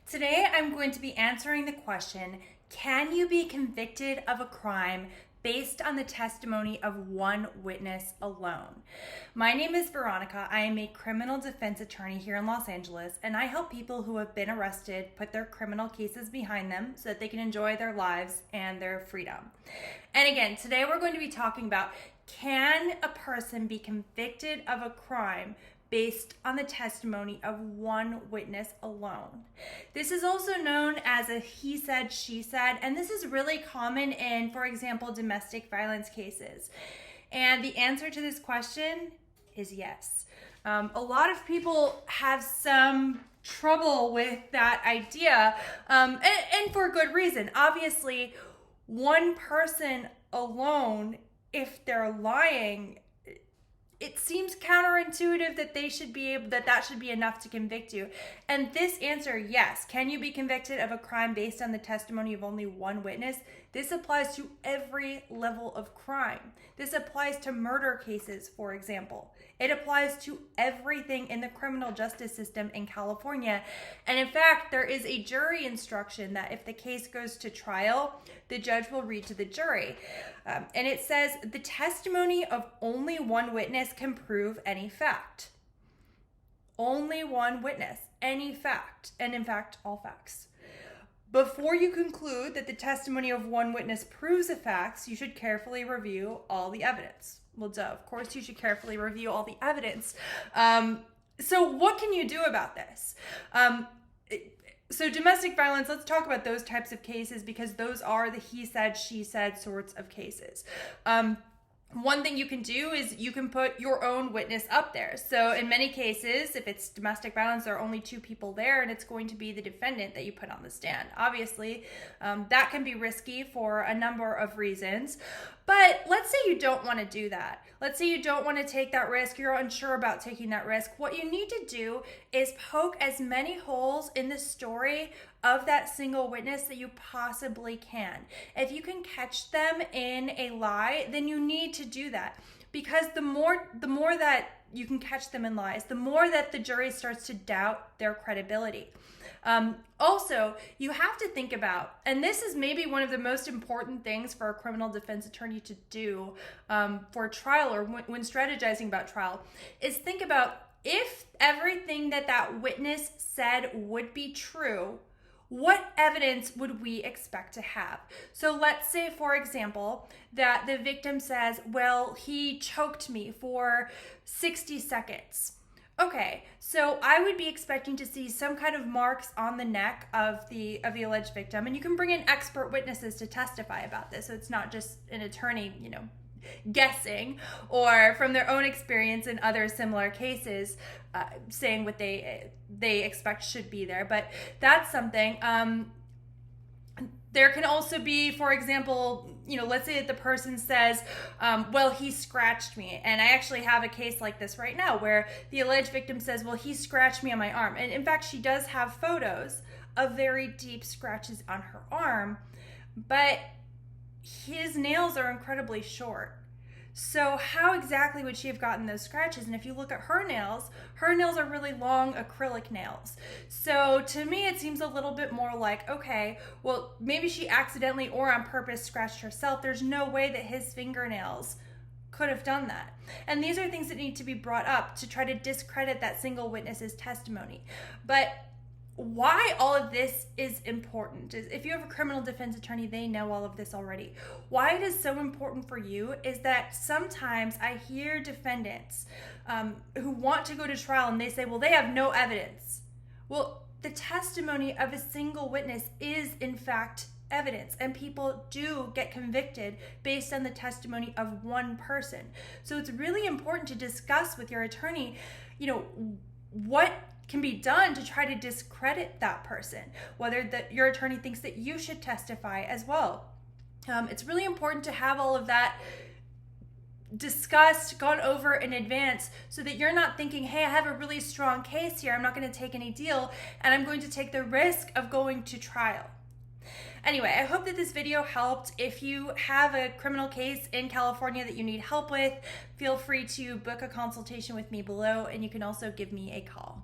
Today I'm going to be answering the question, can you be convicted of a crime based on the testimony of one witness alone? My name is Veronica. I am a criminal defense attorney here in Los Angeles, and I help people who have been arrested put their criminal cases behind them so that they can enjoy their lives and their freedom. And again, today we're going to be talking about, can a person be convicted of a crime based on the testimony of one witness alone? This is also known as a he said, she said, and this is really common in, for example, domestic violence cases. And the answer to this question is yes. A lot of people have some trouble with that idea, and for good reason. Obviously, one person alone, if they're lying, it seems counterintuitive that that should be enough to convict you. And this answer, yes. Can you be convicted of a crime based on the testimony of only one witness? This applies to every level of crime. This applies to murder cases, for example. It applies to everything in the criminal justice system in California. And in fact, there is a jury instruction that if the case goes to trial, the judge will read to the jury. And it says, the testimony of only one witness can prove any fact. Only one witness, any fact, and in fact, all facts. Before you conclude that the testimony of one witness proves the facts, you should carefully review all the evidence. Well, duh, of course you should carefully review all the evidence. So what can you do about this? So domestic violence, let's talk about those types of cases because those are the he said, she said sorts of cases. One thing you can do is you can put your own witness up there. So in many cases, if it's domestic violence, there are only two people there and it's going to be the defendant that you put on the stand. Obviously, that can be risky for a number of reasons. But let's say you don't want to do that. Let's say you don't want to take that risk. You're unsure about taking that risk. What you need to do is poke as many holes in the story of that single witness that you possibly can. If you can catch them in a lie, then you need to do that. Because the more that you can catch them in lies, the more that the jury starts to doubt their credibility. Also, you have to think about, and this is maybe one of the most important things for a criminal defense attorney to do for trial or when strategizing about trial, is think about if everything that witness said would be true, what evidence would we expect to have? So let's say, for example, that the victim says, well, he choked me for 60 seconds. Okay, so I would be expecting to see some kind of marks on the neck of the alleged victim, and you can bring in expert witnesses to testify about this. So it's not just an attorney, guessing or from their own experience in other similar cases, saying what they expect should be there. But that's something. There can also be, for example, let's say that the person says, well, he scratched me. And I actually have a case like this right now where the alleged victim says, well, he scratched me on my arm. And in fact, she does have photos of very deep scratches on her arm, but his nails are incredibly short. So how exactly would she have gotten those scratches? And if you look at her nails are really long acrylic nails. So to me, it seems a little bit more like, okay, well, maybe she accidentally or on purpose scratched herself. There's no way that his fingernails could have done that. And these are things that need to be brought up to try to discredit that single witness's testimony. But why all of this is important is if you have a criminal defense attorney, they know all of this already. Why it is so important for you is that sometimes I hear defendants who want to go to trial and they say, well, they have no evidence. Well, the testimony of a single witness is in fact evidence, and people do get convicted based on the testimony of one person. So it's really important to discuss with your attorney, what can be done to try to discredit that person, whether your attorney thinks that you should testify as well. It's really important to have all of that discussed, gone over in advance, so that you're not thinking, hey, I have a really strong case here, I'm not going to take any deal, and I'm going to take the risk of going to trial. Anyway, I hope that this video helped. If you have a criminal case in California that you need help with, feel free to book a consultation with me below, and you can also give me a call.